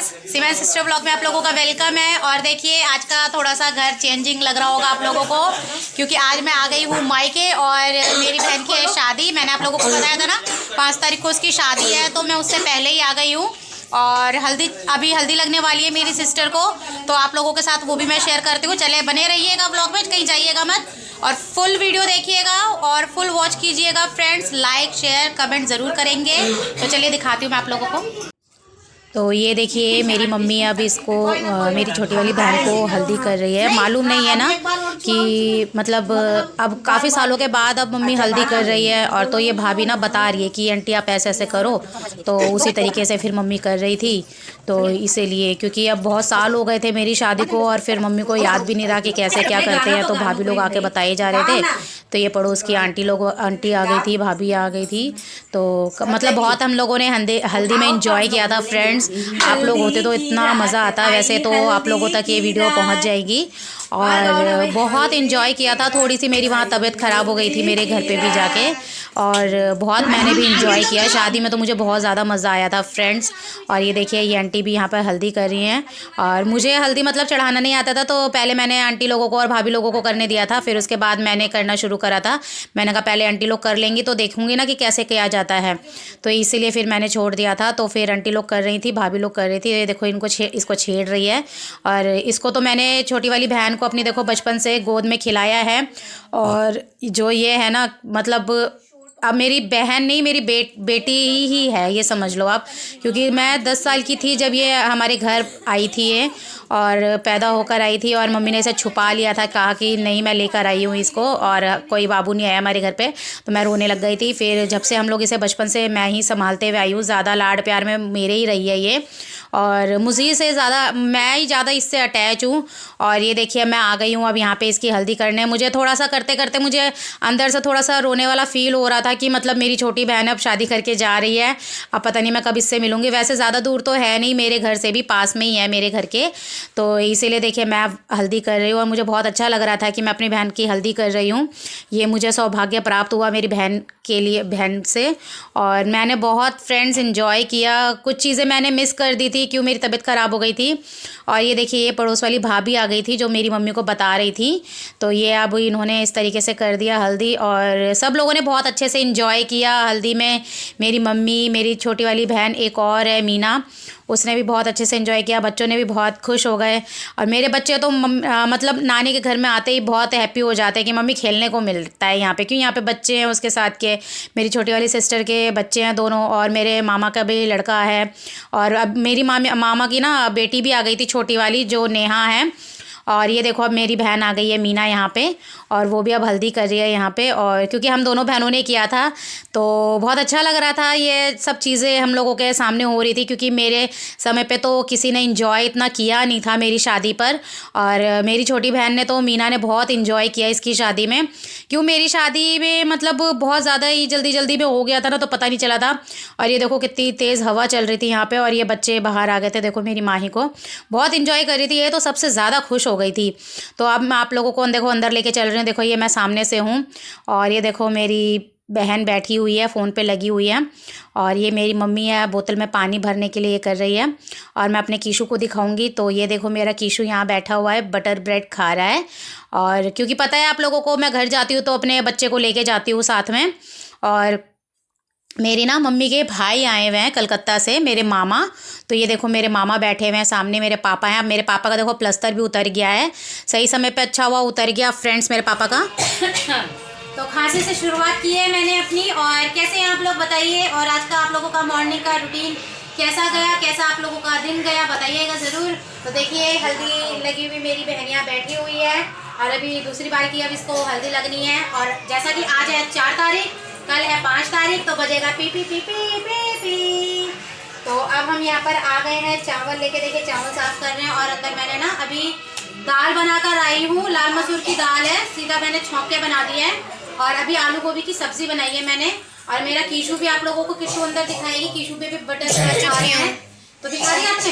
Guys, cement sister blog में आप लोगों का वेलकम है। और देखिए आज का थोड़ा सा घर चेंजिंग लग रहा होगा आप लोगों को, क्योंकि आज मैं आ गई हूँ मायके और मेरी बहन की है शादी। मैंने आप लोगों को बताया था ना 5 तारीख को उसकी शादी है, तो मैं उससे पहले ही आ गई हूँ। और अभी हल्दी लगने वाली है मेरी सिस्टर को, तो आप लोगों के साथ वो भी मैं शेयर करती हूँ। चले बने रहिएगा ब्लॉग में, कहीं जाइएगा मत और फुल वीडियो देखिएगा और फुल वॉच कीजिएगा फ्रेंड्स। लाइक शेयर कमेंट ज़रूर करेंगे। तो चलिए दिखाती हूँ मैं आप लोगों को। तो ये देखिए मेरी मम्मी अब इसको मेरी छोटी वाली बहन को हल्दी कर रही है। मालूम नहीं है ना कि मतलब अब काफ़ी सालों के बाद अब मम्मी हल्दी कर रही है। और तो ये भाभी ना बता रही है कि आंटी आप ऐसे ऐसे करो, तो उसी तरीके से फिर मम्मी कर रही थी। तो इसीलिए क्योंकि अब बहुत साल हो गए थे मेरी शादी को और फिर मम्मी को याद भी नहीं रहा कि कैसे क्या करते हैं, तो भाभी लोग आके बताए जा रहे थे। तो ये पड़ोस की आंटी आ गई थी, भाभी आ गई थी। तो मतलब बहुत हम लोगों ने हल्दी में इंजॉय किया था फ्रेंड्स। आप लोग होते तो इतना मज़ा आता। वैसे तो आप लोगों तक ये वीडियो पहुंच जाएगी। और बहुत इन्जॉय किया था। थोड़ी सी मेरी वहाँ तबीयत ख़राब हो गई थी मेरे घर पे भी जाके, और बहुत मैंने भी इन्जॉय किया शादी में। तो मुझे बहुत ज़्यादा मज़ा आया था फ्रेंड्स। और ये देखिए ये आंटी भी यहाँ पर हल्दी कर रही हैं। और मुझे हल्दी मतलब चढ़ाना नहीं आता था, तो पहले मैंने आंटी लोगों को और भाभी लोगों को करने दिया था। फिर उसके बाद मैंने करना शुरू करा था। मैंने कहा पहले आंटी लोग कर लेंगी तो देखूँगी ना कि कैसे किया जाता है, तो इसीलिए फिर मैंने छोड़ दिया था। तो फिर आंटी लोग कर रही थी, भाभी लोग कर रही थी। ये देखो इसको छेड़ रही है। और इसको तो मैंने छोटी वाली बहन को अपनी देखो बचपन से गोद में खिलाया है। और जो ये है ना मतलब अब मेरी बहन नहीं, मेरी बेटी ही है, ये समझ लो आप। क्योंकि मैं 10 साल की थी जब ये हमारे घर आई थी ये, और पैदा होकर आई थी। और मम्मी ने इसे छुपा लिया था, कहा कि नहीं मैं लेकर आई हूँ इसको, और कोई बाबू नहीं आया हमारे घर पे। तो मैं रोने लग गई थी। फिर जब से हम लोग इसे बचपन से मैं ही संभालते हुए आई हूँ, ज़्यादा लाड प्यार में मेरे ही रही है ये। और मुझे से ज़्यादा मैं ही ज़्यादा इससे अटैच हूँ। और ये देखिए मैं आ गई हूँ अब यहाँ पे इसकी हल्दी करने। मुझे थोड़ा सा करते करते मुझे अंदर से थोड़ा सा रोने वाला फील हो रहा था कि मतलब मेरी छोटी बहन अब शादी करके जा रही है, अब पता नहीं मैं कब इससे मिलूँगी। वैसे ज़्यादा दूर तो है नहीं, मेरे घर से भी पास में ही है मेरे घर के। तो इसीलिए देखिए मैं अब हल्दी कर रही हूँ और मुझे बहुत अच्छा लग रहा था कि मैं अपनी बहन की हल्दी कर रही हूँ। ये मुझे सौभाग्य प्राप्त हुआ मेरी बहन के लिए, बहन से। और मैंने बहुत फ्रेंड्स इन्जॉय किया। कुछ चीज़ें मैंने मिस कर दी थी क्यों मेरी तबीयत ख़राब हो गई थी। और ये देखिए ये पड़ोस वाली भाभी आ गई थी जो मेरी मम्मी को बता रही थी। तो ये अब इन्होंने इस तरीके से कर दिया हल्दी, और सब लोगों ने बहुत अच्छे से इन्जॉय किया हल्दी में। मेरी मम्मी, मेरी छोटी वाली बहन एक और है मीना, उसने भी बहुत अच्छे से एंजॉय किया। बच्चों ने भी बहुत खुश हो गए। और मेरे बच्चे तो मतलब नानी के घर में आते ही बहुत हैप्पी हो जाते हैं कि मम्मी खेलने को मिलता है यहाँ पे, क्यों यहाँ पे बच्चे हैं उसके साथ के। मेरी छोटी वाली सिस्टर के बच्चे हैं दोनों, और मेरे मामा का भी लड़का है। और अब मेरी मामा की ना बेटी भी आ गई थी छोटी वाली, जो नेहा है। और ये देखो अब मेरी बहन आ गई है मीना यहाँ पे, और वो भी अब हल्दी कर रही है यहाँ पे। और क्योंकि हम दोनों बहनों ने किया था तो बहुत अच्छा लग रहा था। ये सब चीज़ें हम लोगों के सामने हो रही थी, क्योंकि मेरे समय पे तो किसी ने इंजॉय इतना किया नहीं था मेरी शादी पर। और मेरी छोटी बहन ने तो, मीना ने बहुत इंजॉय किया इसकी शादी में। क्यों मेरी शादी में मतलब बहुत ज़्यादा ही जल्दी जल्दी में हो गया था ना, तो पता नहीं चला था। और ये देखो कितनी तेज़ हवा चल रही थी यहाँ पर, और ये बच्चे बाहर आ गए थे। देखो मेरी माही को बहुत इंजॉय कर रही थी ये, तो सबसे ज़्यादा खुश हो गई थी। तो अब मैं आप लोगों को देखो अंदर लेके चल रही हूँ। देखो ये मैं सामने से हूँ, और ये देखो मेरी बहन बैठी हुई है, फ़ोन पे लगी हुई है। और ये मेरी मम्मी है, बोतल में पानी भरने के लिए ये कर रही है। और मैं अपने कीशु को दिखाऊंगी। तो ये देखो मेरा कीशु यहाँ बैठा हुआ है, बटर ब्रेड खा रहा है। और क्योंकि पता है आप लोगों को मैं घर जाती हूँ तो अपने बच्चे को लेके जाती हूँ साथ में। और मेरी ना मम्मी के भाई आए हुए हैं कलकत्ता से, मेरे मामा। तो ये देखो मेरे मामा बैठे हुए हैं सामने, मेरे पापा हैं। अब मेरे पापा का देखो प्लस्तर भी उतर गया है, सही समय पे अच्छा हुआ उतर गया फ्रेंड्स मेरे पापा का। तो खांसी से शुरुआत की है मैंने अपनी। और कैसे हैं आप लोग बताइए। और आज का आप लोगों का मॉर्निंग का रूटीन कैसा गया, कैसा आप लोगों का दिन गया, बताइएगा ज़रूर। तो देखिए हल्दी लगी हुई मेरी बहनियाँ बैठी हुई है, और अभी दूसरी बार की अब इसको हल्दी लगनी है। और जैसा कि आज है 4 तारीख, कल है 5 तारीख, तो बजेगा P P P P P P. तो अब हम यहाँ पर आ गए हैं चावल लेके। देखिए चावल साफ कर रहे हैं। और अंदर मैंने ना अभी दाल बनाकर आई हूँ, लाल मसूर की दाल है, सीधा मैंने छौंक के बना दी है। और अभी आलू गोभी की सब्जी बनाई है मैंने। और मेरा कीशु भी आप लोगों को किशु अंदर दिखाएगी, कीशु पे भी बटर खा रहे हैं। तो दिखा दिया आपने,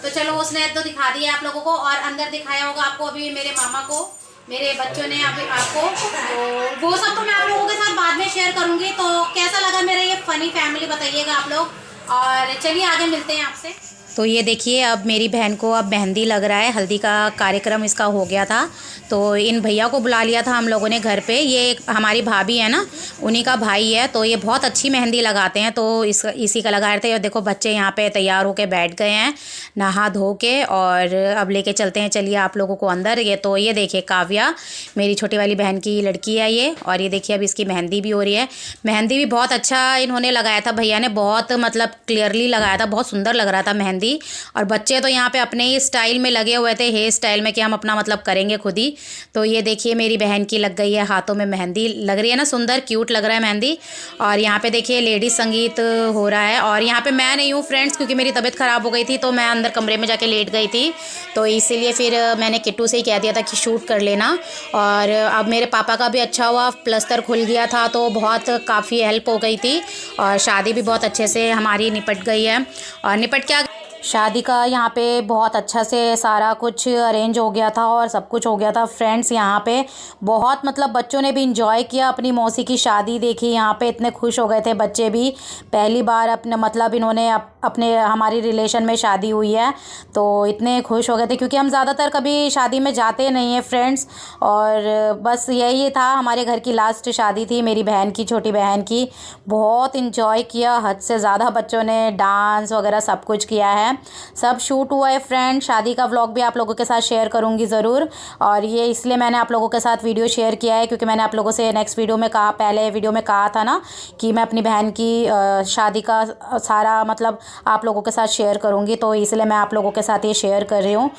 तो चलो उसने तो दिखा दिया आप लोगों को। और अंदर दिखाया होगा आपको अभी मेरे मामा को, मेरे बच्चों ने अभी आपको। तो वो सब तो मैं आप लोगों के साथ बाद में शेयर करूंगी। तो कैसा लगा मेरा ये फनी फैमिली बताइएगा आप लोग। और चलिए आगे मिलते हैं आपसे। तो ये देखिए अब मेरी बहन को अब मेहंदी लग रहा है, हल्दी का कार्यक्रम इसका हो गया था। तो इन भैया को बुला लिया था हम लोगों ने घर पे। ये हमारी भाभी है ना, उन्हीं का भाई है। तो ये बहुत अच्छी मेहंदी लगाते हैं, तो इसी का लगा रहे थे। और देखो बच्चे यहाँ पे तैयार होके बैठ गए हैं नहा धो के। और अब लेके चलते हैं, चलिए आप लोगों को अंदर। ये देखिए काव्या मेरी छोटी वाली बहन की लड़की है ये। और ये देखिए अब इसकी मेहंदी भी हो रही है। मेहंदी भी बहुत अच्छा इन्होंने लगाया था, भैया ने बहुत मतलब क्लियरली लगाया था, बहुत सुंदर लग रहा था मेहंदी। और बच्चे तो यहाँ पे अपने ही स्टाइल में लगे हुए थे, हेयर स्टाइल में, कि हम अपना मतलब करेंगे खुद ही। तो ये देखिए मेरी बहन की लग गई है हाथों में मेहंदी, लग रही है ना सुंदर, क्यूट लग रहा है मेहंदी। और यहाँ पे देखिए लेडीज संगीत हो रहा है। और यहाँ पे मैं नहीं हूँ फ्रेंड्स, क्योंकि मेरी तबीयत ख़राब हो गई थी, तो मैं अंदर कमरे में जाके लेट गई थी। तो इसीलिए फिर मैंने किट्टू से ही कह दिया था कि शूट कर लेना। और अब मेरे पापा का भी अच्छा हुआ, प्लस्तर खुल गया था, तो बहुत काफ़ी हेल्प हो गई थी। और शादी भी बहुत अच्छे से हमारी निपट गई है। और निपट क्या, शादी का यहाँ पे बहुत अच्छा से सारा कुछ अरेंज हो गया था और सब कुछ हो गया था फ्रेंड्स। यहाँ पे बहुत मतलब बच्चों ने भी इंजॉय किया, अपनी मौसी की शादी देखी। यहाँ पे इतने खुश हो गए थे बच्चे भी, पहली बार अपने मतलब इन्होंने अपने हमारी रिलेशन में शादी हुई है, तो इतने खुश हो गए थे। क्योंकि हम ज़्यादातर कभी शादी में जाते नहीं हैं फ्रेंड्स। और बस यही था, हमारे घर की लास्ट शादी थी मेरी बहन की, छोटी बहन की। बहुत इंजॉय किया, हद से ज़्यादा बच्चों ने डांस वगैरह सब कुछ किया है, सब शूट हुआ है फ्रेंड। शादी का व्लॉग भी आप लोगों के साथ शेयर करूंगी ज़रूर। और ये इसलिए मैंने आप लोगों के साथ वीडियो शेयर किया है, क्योंकि मैंने आप लोगों से नेक्स्ट वीडियो में कहा, पहले वीडियो में कहा था ना कि मैं अपनी बहन की शादी का सारा मतलब आप लोगों के साथ शेयर करूंगी। तो इसलिए मैं आप लोगों के साथ ये शेयर कर रही हूँ।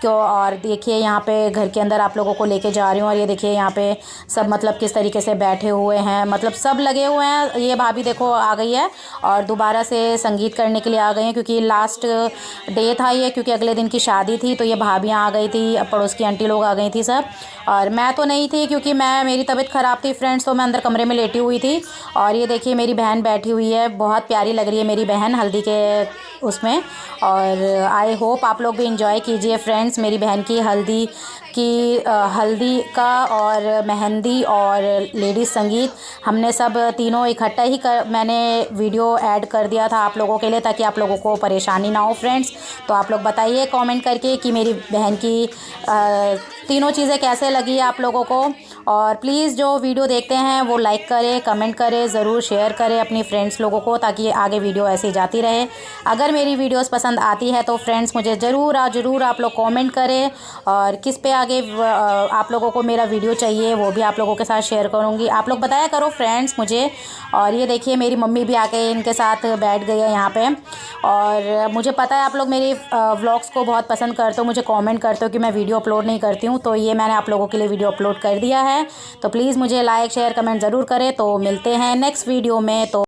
और देखिए यहाँ पे घर के अंदर आप लोगों को लेके जा रही हूँ। और ये देखिए यहाँ पे सब मतलब किस तरीके से बैठे हुए हैं, मतलब सब लगे हुए हैं। ये भाभी देखो आ गई है और दोबारा से संगीत करने के लिए आ गई हैं, क्योंकि लास्ट डे था ये, क्योंकि अगले दिन की शादी थी। तो ये भाभियाँ आ गई थी, पड़ोस की आंटी लोग आ गई थी सब। और मैं तो नहीं थी, क्योंकि मेरी तबीयत ख़राब थी फ्रेंड्स, तो मैं अंदर कमरे में लेटी हुई थी। और ये देखिए मेरी बहन बैठी हुई है, बहुत प्यारी लग रही है मेरी बहन हल्दी के उसमें। और आई होप आप लोग भी इंजॉय कीजिए फ्रेंड्स मेरी बहन की हल्दी का और मेहंदी और लेडीज़ संगीत। हमने सब तीनों इकट्ठा ही मैंने वीडियो ऐड कर दिया था आप लोगों के लिए, ताकि आप लोगों को परेशानी ना हो फ्रेंड्स। तो आप लोग बताइए कमेंट करके कि मेरी बहन की तीनों चीज़ें कैसे लगी आप लोगों को। और प्लीज़ जो वीडियो देखते हैं वो लाइक करें, कमेंट करें, ज़रूर शेयर करें अपनी फ्रेंड्स लोगों को, ताकि आगे वीडियो ऐसे जाती रहे। अगर मेरी वीडियोस पसंद आती है तो फ्रेंड्स मुझे ज़रूर आप लोग कमेंट करें। और किस पे आगे आप लोगों को मेरा वीडियो चाहिए वो भी आप लोगों के साथ शेयर करूँगी, आप लोग बताया करो फ्रेंड्स मुझे। और ये देखिए मेरी मम्मी भी आके इनके साथ बैठ गई है यहाँ पे। और मुझे पता है आप लोग मेरी व्लॉग्स को बहुत पसंद करते हो, मुझे कमेंट करते हो कि मैं वीडियो अपलोड नहीं करती हूँ। तो ये मैंने आप लोगों के लिए वीडियो अपलोड कर दिया है। तो प्लीज़ मुझे लाइक शेयर कमेंट ज़रूर करें। तो मिलते हैं नेक्स्ट वीडियो में। तो